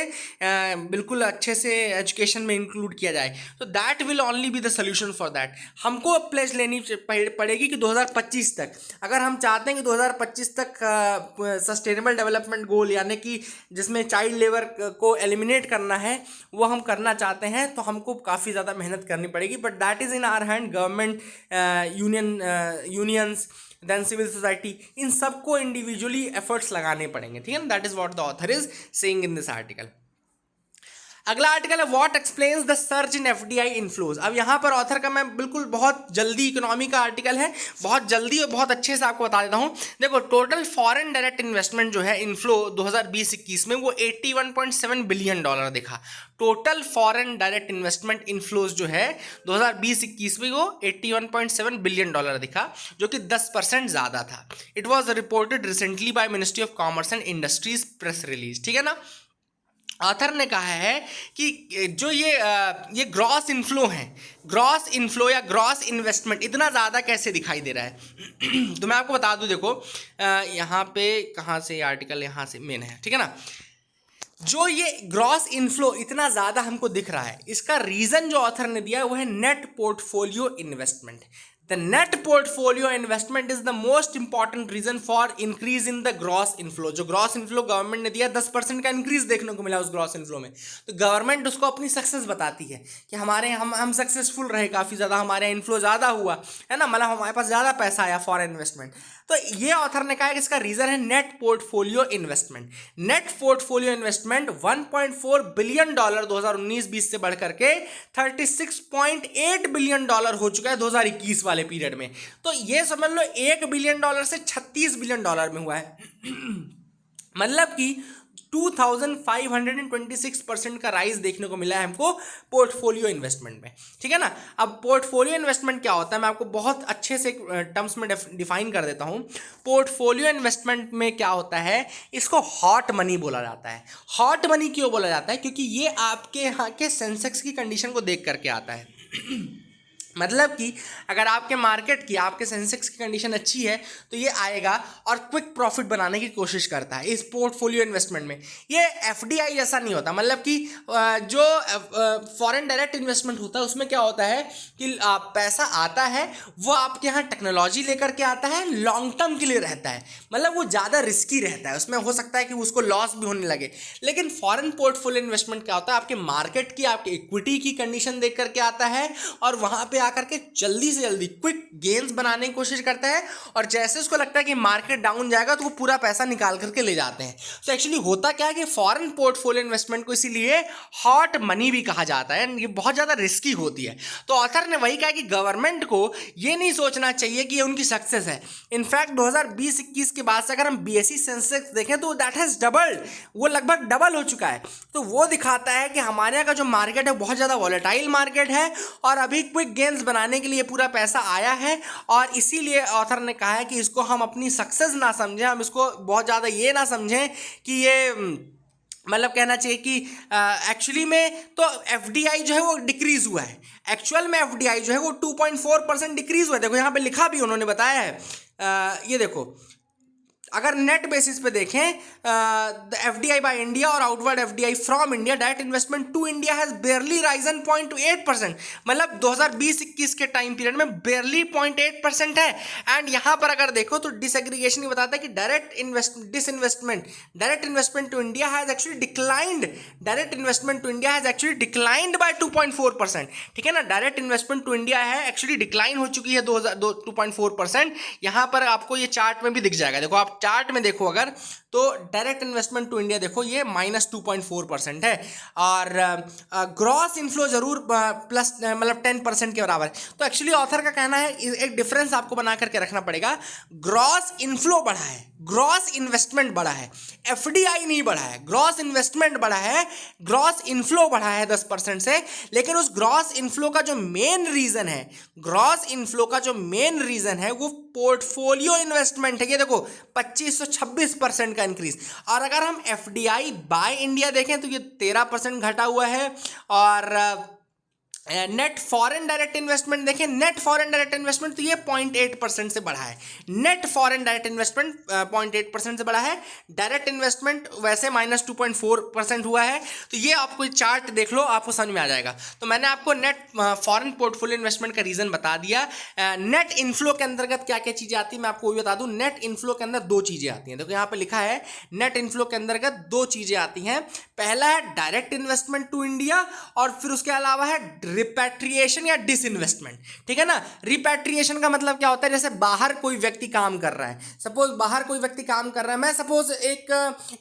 बिल्कुल अच्छे से एजुकेशन में इंक्लूड किया जाए। तो that will only be the solution for that. हमको प्लेज लेनी पड़ेगी कि 2025 तक, अगर हम चाहते हैं कि 2025 तक सस्टेनेबल डेवलपमेंट गोल यानी कि जिसमें चाइल्ड लेबर को एलिमिनेट करना है वो हम करना चाहते हैं, तो हमको काफ़ी ज़्यादा मेहनत करनी पड़ेगी। But that is in our hand. Government, unions, then civil society, इन सबको इंडिविजुअली एफर्ट्स लगाने पड़ेंगे, ठीक है ना। That is what the author is saying in this article. अगला आर्टिकल है what explains the surge in FDI inflows. अब यहाँ पर ऑथर का मैं बिल्कुल बहुत जल्दी, इकोनॉमी का आर्टिकल है, बहुत जल्दी और बहुत अच्छे से आपको बता देता हूँ। देखो, टोटल फॉरेन डायरेक्ट इन्वेस्टमेंट जो है इनफ्लो 2020-21 में वो $81.7 बिलियन दिखा। Total foreign direct investment inflows जो है 2020-21 में वो $81.7 बिलियन दिखा, जो कि 10% ज़्यादा था। It was reported recently by ministry of commerce and industries press release, ठीक है ना। ऑथर ने कहा है कि जो ये ग्रॉस इनफ्लो है, ग्रॉस इनफ्लो या ग्रॉस इन्वेस्टमेंट इतना ज़्यादा कैसे दिखाई दे रहा है। तो मैं आपको बता दूं, देखो यहाँ पे कहाँ से आर्टिकल, यहाँ से मेन है, ठीक है ना। जो ये ग्रॉस इनफ्लो इतना ज़्यादा हमको दिख रहा है, इसका रीज़न जो ऑथर ने दिया है वो है net portfolio investment. The net portfolio investment is the most important reason for increase in the gross inflow। जो ग्रॉस इनफ्लो गवर्नमेंट ने दिया 10% का इंक्रीज देखने को मिला उस ग्रॉस इनफ्लो में। तो गवर्नमेंट उसको अपनी सक्सेस बताती है कि हमारे हम सक्सेसफुल रहे, काफ़ी ज़्यादा हमारे इनफ्लो ज़्यादा हुआ, है ना, मतलब हमारे पास ज़्यादा पैसा आया फॉरेन इन्वेस्टमेंट। तो ये ऑथर ने कहा है कि इसका रीज़न है net portfolio investment. Net portfolio investment $1.4 billion 2019-20 से बढ़ करके $36.8 बिलियन हो चुका है 2021 वाले वाले पीरियड में। तो ये समझ लो $1 बिलियन से $36 बिलियन में हुआ है। मतलब कि 2526% का राइज देखने को मिला है हमको पोर्टफोलियो इन्वेस्टमेंट में, ठीक है ना। अब पोर्टफोलियो इन्वेस्टमेंट क्या होता है, मैं आपको बहुत अच्छे से टर्म्स में डिफाइन कर देता हूं। पोर्टफोलियो इन्वेस्टमेंट में क्या होता है, इसको हॉट मनी बोला जाता है। हॉट मनी क्यों बोला जाता है, क्योंकि ये आपके यहाँ के सेंसेक्स की कंडीशन को देख करके आता है। मतलब कि अगर आपके मार्केट की, आपके सेंसेक्स की कंडीशन अच्छी है तो ये आएगा और क्विक प्रॉफिट बनाने की कोशिश करता है इस पोर्टफोलियो इन्वेस्टमेंट में। ये एफडीआई जैसा नहीं होता, मतलब कि जो फॉरेन डायरेक्ट इन्वेस्टमेंट होता है उसमें क्या होता है कि पैसा आता है, वो आपके यहाँ टेक्नोलॉजी लेकर के आता है, लॉन्ग टर्म के लिए रहता है, मतलब वो ज़्यादा रिस्की रहता है, उसमें हो सकता है कि उसको लॉस भी होने लगे। लेकिन फॉरेन पोर्टफोलियो इन्वेस्टमेंट क्या होता है, आपके मार्केट की, आपके इक्विटी की कंडीशन देख करके आता है और वहाँ पे आकर के जल्दी से जल्दी क्विक गेन्स बनाने की कोशिश करता है, और जैसे उसको लगता है कि मार्केट डाउन जाएगा तो वो पूरा पैसा निकाल करके ले जाते हैं। तो एक्चुअली होता क्या है कि फॉरेन पोर्टफोलियो इन्वेस्टमेंट को इसीलिए हॉट मनी भी कहा जाता है, ये बहुत ज़्यादा रिस्की होती है। तो ऑथर ने वही कहा कि गवर्नमेंट को ये नहीं सोचना चाहिए कि ये उनकी सक्सेस है। इनफैक्ट 2020-21 के बाद से अगर हम बीएसई सेंसेक्स देखें तो दैट हैज़ डबल्ड, वो लगभग डबल हो चुका है। तो वो दिखाता है कि हमारे यहाँ का जो मार्केट है बहुत ज़्यादा वॉलेटाइल मार्केट है और अभी क्विक गेन्स बनाने के लिए पूरा पैसा आया है, और इसीलिए ऑथर ने कहा है कि इसको हम अपनी सक्सेस ना समझें, हम इसको बहुत ज़्यादा ये ना समझें कि ये मतलब कहना चाहिए कि एक्चुअली में तो एफडीआई जो है वो डिक्रीज हुआ है। एक्चुअल में एफडीआई जो है वो 2.4% डिक्रीज हुआ है। देखो यहाँ पे लिखा भी उन्होंने बताया है, ये देखो अगर नेट बेसिस पे देखें, द एफडीआई बाय इंडिया और outward FDI from India, direct investment to India has barely risen 0.8%, मतलब 2020-21 के टाइम पीरियड में बेयरली 0.8% है। एंड यहाँ पर अगर देखो तो डिसएग्रीगेशन बताता है कि direct investment to India has actually declined, direct investment to India has actually declined by 2.4%, ठीक है ना। डायरेक्ट इन्वेस्टमेंट टू इंडिया है एक्चुअली डिक्लाइन हो चुकी है 2.4%। यहाँ पर आपको ये चार्ट में भी दिख जाएगा, देखो आप चार्ट में देखो अगर तो डायरेक्ट इन्वेस्टमेंट टू इंडिया देखो ये -2.4% है, और ग्रॉस इनफ्लो जरूर प्लस मतलब 10% के बराबर है। तो एक्चुअली ऑथर का कहना है एक डिफरेंस आपको बना करके रखना पड़ेगा, ग्रॉस इनफ्लो बढ़ा है, ग्रॉस इन्वेस्टमेंट बढ़ा है, एफडीआई नहीं बढ़ा है। ग्रॉस इन्वेस्टमेंट बढ़ा है, ग्रॉस इनफ्लो बढ़ा है 10% से, लेकिन उस ग्रॉस इनफ्लो का जो मेन रीजन है, ग्रॉस इनफ्लो का जो मेन रीजन है वो पोर्टफोलियो इन्वेस्टमेंट है। ये देखो 2526% का इंक्रीज। और अगर हम एफडीआई बाय इंडिया देखें तो ये 13% घटा हुआ है, और नेट फॉरेन डायरेक्ट इन्वेस्टमेंट देखें, नेट फॉरेन डायरेक्ट इन्वेस्टमेंट तो ये 0.8% से बढ़ा है। नेट फॉरेन डायरेक्ट इन्वेस्टमेंट 0.8% से बढ़ा है, डायरेक्ट इन्वेस्टमेंट वैसे -2.4% हुआ है। तो ये आपको चार्ट देख लो, आपको समझ में आ जाएगा। तो मैंने आपको नेट फॉरेन पोर्टफोलियो इन्वेस्टमेंट का रीजन बता दिया। नेट इनफ्लो के अंतर्गत क्या क्या चीज़ें आती है मैं आपको भी बता दूँ। नेट इनफ्लो के अंदर दो चीज़ें आती हैं, देखो यहाँ पर लिखा है नेट इनफ्लो के अंतर्गत दो चीज़ें आती हैं। पहला है डायरेक्ट इन्वेस्टमेंट टू इंडिया, और फिर उसके अलावा है रिपैट्रिएशन या डिसइन्वेस्टमेंट, ठीक है ना। रिपैट्रिएशन का मतलब क्या होता है, जैसे बाहर कोई व्यक्ति काम कर रहा है, सपोज बाहर कोई व्यक्ति काम कर रहा है, मैं सपोज एक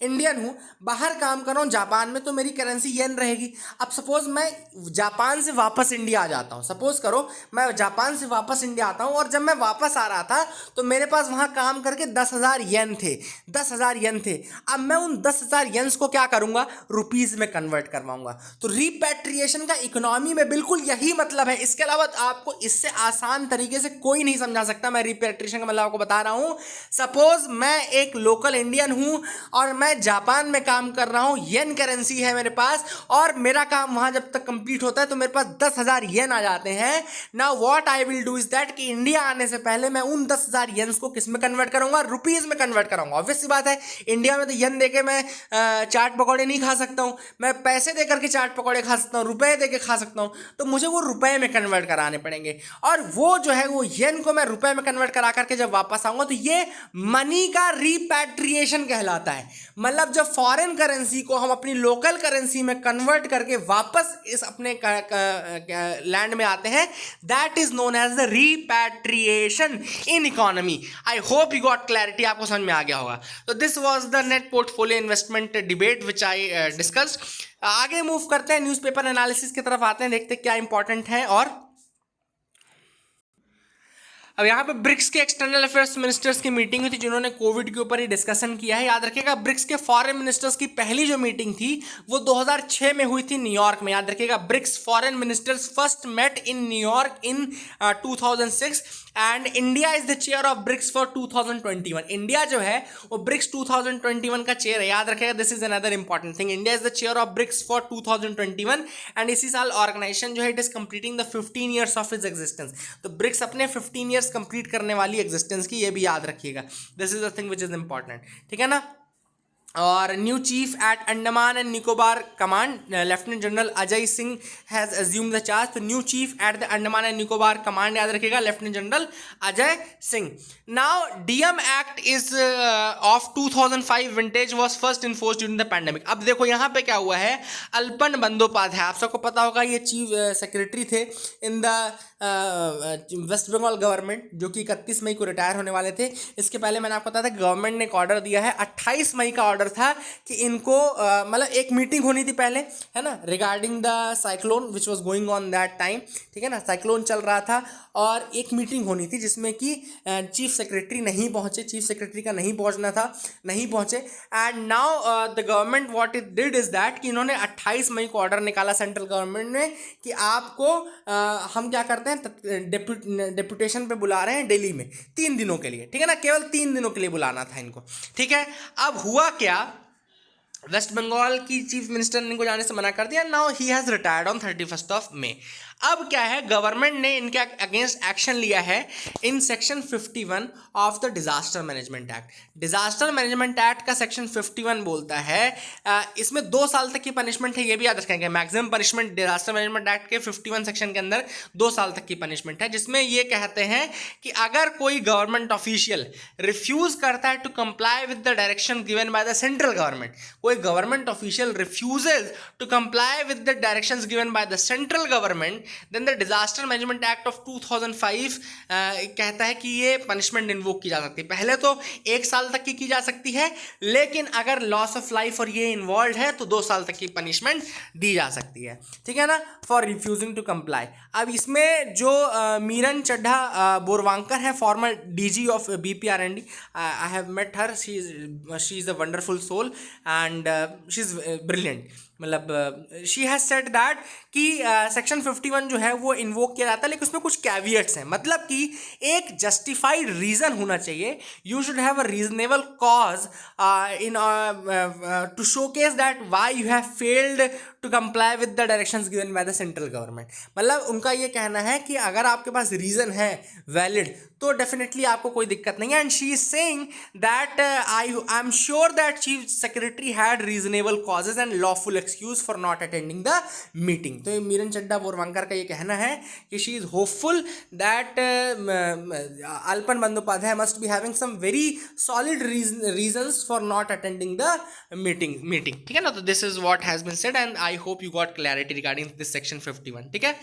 इंडियन हूँ, बाहर काम कर रहा हूँ जापान में, तो मेरी करेंसी येन रहेगी। अब सपोज मैं जापान से वापस इंडिया आ जाता हूँ, सपोज करो मैं जापान से वापस इंडिया आता हूँ, और जब मैं वापस आ रहा था तो मेरे पास वहाँ काम करके 10,000 येन थे, 10,000 येन थे। अब मैं उन 10,000 येन्स को क्या करूँगा, रुपीज़ में कन्वर्ट करवाऊंगा। तो रिपैट्रिएशन का इकोनॉमी में बिल्कुल यही मतलब है, इसके अलावा आपको इससे आसान तरीके से कोई नहीं समझा सकता। मैं रिपैट्रिएशन का मतलब आपको बता रहा हूं। सपोज मैं एक लोकल इंडियन हूं और मैं जापान में काम कर रहा हूं, येन करेंसी है मेरे पास, और मेरा काम वहां जब तक कंप्लीट होता है तो मेरे पास 10,000 येन आ जाते हैं। Now what I will do is that कि इंडिया आने से पहले मैं उन 10,000 येन्स को किस में कन्वर्ट करूंगा, रुपीज में कन्वर्ट कराऊंगा। ऑब्वियस सी बात है, इंडिया में तो येन देके मैं चाट पकौड़े नहीं खा सकता हूं, मैं पैसे दे करके चाट पकौड़े खा सकता हूं, रुपए दे के खा सकता हूं, तो मुझे वो रुपए में कन्वर्ट कराने पड़ेंगे। और वो जो है वो येन को मैं रुपए में कन्वर्ट करा करके जब वापस आऊंगा तो ये मनी का रिपैट्रिएशन कहलाता है। मतलब जब फॉरेन करेंसी को हम अपनी लोकल करेंसी में कन्वर्ट करके वापस इस अपने लैंड में आते हैं, that is known as the repatriation in economy. I hope you got clarity, आपको समझ में आ गया होगा। तो this was the net portfolio investment debate which I discussed. आगे मूव करते हैं, न्यूज़पेपर एनालिसिस की तरफ आते हैं, देखते हैं क्या इंपॉर्टेंट है। और अब यहाँ पे ब्रिक्स के एक्सटर्नल अफेयर्स मिनिस्टर्स की मीटिंग हुई थी जिन्होंने कोविड के ऊपर ही डिस्कशन किया है। याद रखिएगा ब्रिक्स के फॉरेन मिनिस्टर्स की पहली जो मीटिंग थी वो 2006 में हुई थी न्यूयॉर्क में। याद रखिएगा BRICS foreign ministers first met in New York in 2006 and India is the chair of BRICS for 2021। India जो है वो ब्रिक्स 2021 का चेयर है। याद रखिएगा this is another important thing, India is the chair of BRICS for 2021 and इसी साल organisation जो है it is completing the 15 years of its existence. तो ब्रिक्स अपने 15 ईयर्स कंप्लीट करने वाली एग्जिस्टेंस की, ये भी याद रखिएगा, this is the thing which is important, ठीक है ना। और new chief at Andaman and Nicobar command lieutenant general Ajay Singh has assume the charge. तो new chief at the Andaman and Nicobar command याद रखिएगा lieutenant general Ajay Singh. Now DM act is of 2005 vintage was first enforced during the pandemic. अब देखो यहाँ पे क्या हुआ है, अल्पन बंदोपाध्याय, आप सबको पता होगा ये चीफ सेक्रेटरी थे in the West Bengal government, जो कि 31 मई को रिटायर होने वाले थे। इसके पहले मैंने आपको बताया था गवर्नमेंट ने एक ऑर्डर दिया है, 28 मई का ऑर्डर था कि इनको मतलब एक मीटिंग होनी थी पहले, है ना, regarding the cyclone which was going on that time, ठीक है ना, साइक्लोन चल रहा था और एक मीटिंग होनी थी जिसमें कि चीफ सेक्रेटरी नहीं पहुंचे, चीफ सेक्रेटरी का नहीं पहुंचना था, नहीं पहुंचे। And now the government what it did is that कि इन्होंने 28 मई को ऑर्डर निकाला सेंट्रल गवर्नमेंट ने कि आपको हम क्या करते हैं डेपुटेशन पे बुला रहे हैं दिल्ली में 3 दिनों के लिए, ठीक है ना, केवल 3 दिनों के लिए बुलाना था इनको, ठीक है। अब हुआ क्या, वेस्ट बंगाल की चीफ मिनिस्टर ने इनको जाने से मना कर दिया। Now he has retired on 31 मई। अब क्या है, गवर्नमेंट ने इनके अगेंस्ट एक्शन लिया है in section 51 of the disaster management act. Disaster management act का सेक्शन 51 बोलता है इसमें 2 साल तक की पनिशमेंट है, ये भी याद रखेंगे। Maximum punishment disaster management act के 51 सेक्शन के अंदर 2 साल तक की पनिशमेंट है, जिसमें ये कहते हैं कि अगर कोई गवर्नमेंट ऑफिशियल रिफ्यूज करता है to comply with the direction given by the central government, कोई government official refuses to comply with the directions given by the central government, then the disaster management act of 2005 कहता है कि ये punishment invoke की जा सकती है। पहले तो 1 साल तक की जा सकती है, लेकिन अगर लॉस ऑफ लाइफ और ये इन्वॉल्व है तो 2 साल तक की पनिशमेंट दी जा सकती है, ठीक है ना, फॉर रिफ्यूजिंग टू कंप्लाई। अब इसमें जो मीरन चड्ढा बोरवांकर है, former DG of BPRND, I have met her, she is a wonderful soul and she is brilliant. मतलब शी हैज सेड दैट कि सेक्शन 51 जो है वो इन्वोक किया जाता है, लेकिन उसमें कुछ कैविएट्स हैं, मतलब कि एक जस्टिफाइड रीजन होना चाहिए, you should have a reasonable cause in to showcase that why you have failed to comply with the directions given by the central government. मतलब उनका ये कहना है कि अगर आपके पास रीजन है वैलिड तो डेफिनेटली आपको कोई दिक्कत नहीं है। And she is saying that I am sure that chief secretary had reasonable causes and lawful excuse for not attending the meeting. तो मीरन चड्ढा बोरवांकर का ये कहना है कि she is hopeful that Alapan Bandyopadhyay must be having some very solid reasons for not attending the meeting, ठीक है ना। तो this is what has been said and I hope you got clarity regarding this section 51, ठीक है।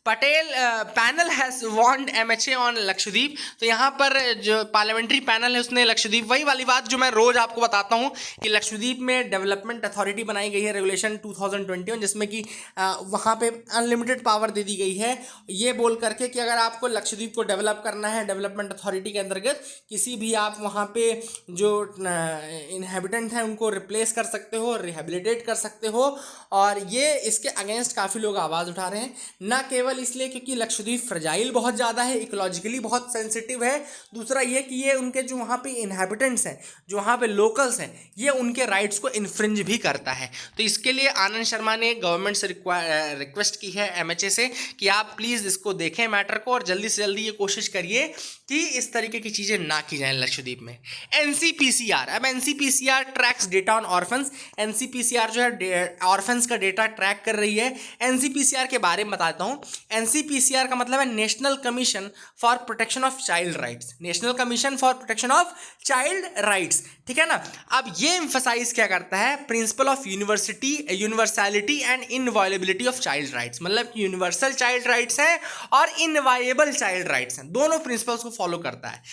Patel panel has warned MHA on Lakshadweep. तो यहाँ पर जो पार्लियामेंट्री पैनल है उसने लक्षद्वीप, वही वाली बात जो मैं रोज़ आपको बताता हूँ कि लक्षद्वीप में डेवलपमेंट अथॉरिटी बनाई गई है, रेगुलेशन 2021, जिसमें कि वहाँ पे अनलिमिटेड पावर दे दी गई है, ये बोल करके कि अगर आपको लक्षद्वीप को डेवलप करना है डेवलपमेंट अथॉरिटी के अंतर्गत, किसी भी आप वहाँ पे जो इनहेबिटेंट हैं उनको रिप्लेस कर सकते हो, रिहेबिलिटेट कर सकते हो। और ये इसके अगेंस्ट काफ़ी लोग आवाज़ उठा रहे हैं, ना केवल इसलिए क्योंकि लक्षद्वीप फ्रजाइल बहुत ज़्यादा है, इकोलॉजिकली बहुत सेंसिटिव है, दूसरा ये कि ये उनके जो वहाँ पे इनहैबिटेंट्स हैं, जो वहाँ पे लोकल्स हैं, ये उनके राइट्स को इन्फ्रिंज भी करता है। तो इसके लिए आनंद शर्मा ने गवर्नमेंट से रिक्वेस्ट की है MHA से कि आप प्लीज़ इसको देखें मैटर को और जल्दी से जल्दी ये कोशिश करिए कि इस तरीके की चीज़ें ना की जाएँ लक्षद्वीप में। NCPCR, अब NCPCR tracks data on orphans. NCPCR जो है ऑर्फन्स का डेटा ट्रैक कर रही है। NCPCR के बारे में बताता हूँ। NCPCR का मतलब है national commission for protection of child rights, national commission for protection of child rights, ठीक है ना। अब ये एम्फसाइज क्या करता है, principle of universality and inviolability of child rights, मतलब कि यूनिवर्सल चाइल्ड राइट्स हैं और इनवायलेबल चाइल्ड राइट्स हैं, दोनों प्रिंसिपल्स को फॉलो करता है।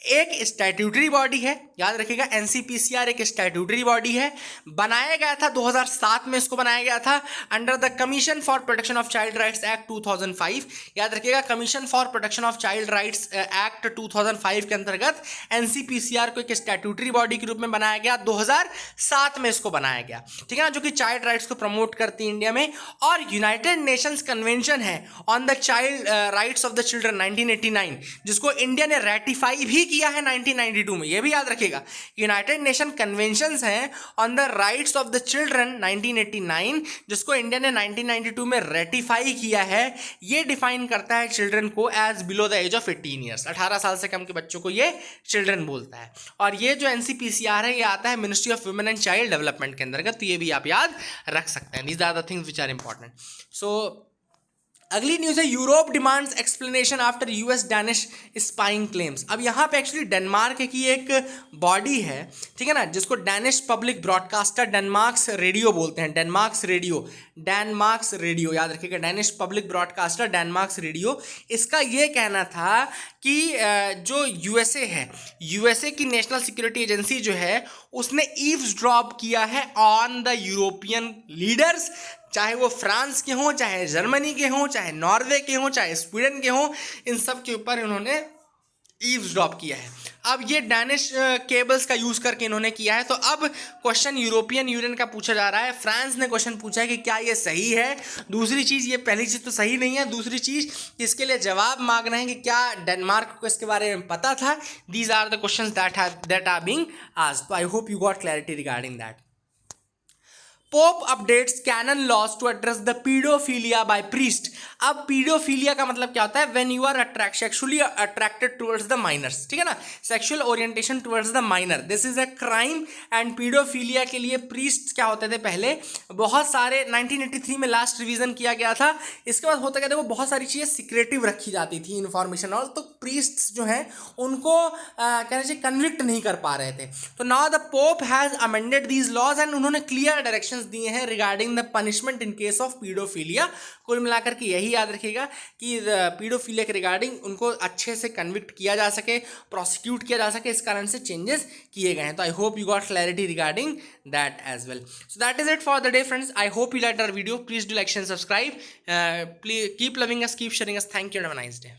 एक स्टैट्यूटरी बॉडी है, याद रखिएगा एनसीपीसीआर एक स्टैट्यूटरी बॉडी है, बनाया गया था 2007 में, इसको बनाया गया था under the commission for protection of child rights act 2005। याद रखिएगा commission for protection of child rights act 2005 के अंतर्गत एनसीपीसीआर को एक स्टैट्यूटरी बॉडी के रूप में बनाया गया, 2007 में इसको बनाया गया, ठीक है ना, जो कि चाइल्ड राइट्स को प्रमोट करती है इंडिया में। और यूनाइटेड नेशंस कन्वेंशन है on the child rights of the children 1989, जिसको इंडिया ने रेटिफाई भी किया है 1992 में, ये भी याद रखिएगा। यूनाइटेड नेशन कन्वेंशंस हैं on the rights of the children 1989, जिसको इंडिया ने 1992 में रेटिफाई किया है। ये डिफाइन करता है चिल्ड्रन को age below the age of 18 years, 18 साल से कम के बच्चों को ये चिल्ड्रन बोलता है। और ये जो एनसीपीसीआर है ये आता है ministry of women and child development के अंतर्गत, तो ये भी आप याद रख सकते हैं। These are the things which are important. So अगली न्यूज़ है Europe demands explanation after US Danish spying claims. अब यहाँ पे एक्चुअली डेनमार्क की एक बॉडी है, ठीक है ना, जिसको Danish public broadcaster Denmark's radio बोलते हैं, डेनमार्क्स रेडियो याद रखिएगा, Danish public broadcaster Denmark's radio. इसका ये कहना था कि जो यूएसए है, यूएसए की नेशनल सिक्योरिटी एजेंसी जो है उसने ईव्सड्रॉप किया है ऑन द यूरोपियन लीडर्स, चाहे वो फ्रांस के हों, चाहे जर्मनी के हों, चाहे नॉर्वे के हों, चाहे स्वीडन के हों, इन सब के ऊपर इन्होंने ईव्सड्रॉप किया है। अब ये डैनिश केबल्स का यूज़ करके इन्होंने किया है। तो अब क्वेश्चन यूरोपियन यूनियन का पूछा जा रहा है, फ्रांस ने क्वेश्चन पूछा है कि क्या ये सही है। दूसरी चीज़, ये पहली चीज़ तो सही नहीं है, दूसरी चीज़ इसके लिए जवाब मांग रहे हैं कि क्या डेनमार्क को इसके बारे में पता था। These are the questions that are being asked. तो I hope you got clarity regarding that. Pope updates canon laws to address the pedophilia by priest. अब पीडोफीलिया का मतलब क्या होता है? When you are sexually attracted towards the minors, ठीक है ना, sexual orientation towards the minor, this is a crime. And pedophilia के लिए प्रीस्ट क्या होते थे पहले, बहुत सारे 1983 में लास्ट रिवीजन किया गया था। इसके बाद होता क्या था, वो बहुत सारी चीज़ें सिक्रेटिव रखी जाती थी, इन्फॉर्मेशन और, तो प्रीस्ट जो हैं उनको कहना चाहिए कन्विक्ट नहीं कर पा रहे थे। तो now the pope has amended these laws and उन्होंने क्लियर डायरेक्शंस दिए हैं regarding the punishment in case of paedophilia. कुल मिलाकर के यही याद रखिएगा कि पीडोफीलिया के रिगार्डिंग उनको अच्छे से कन्विक्ट किया जा सके, प्रोसिक्यूट किया जा सके, इस कारण से चेंजेस किए गए हैं। तो I hope you got clarity regarding that as well. So that is it for the day friends. I hope you like our video. Please do like and subscribe. Keep loving us, keep sharing us. Thank you and have a nice day.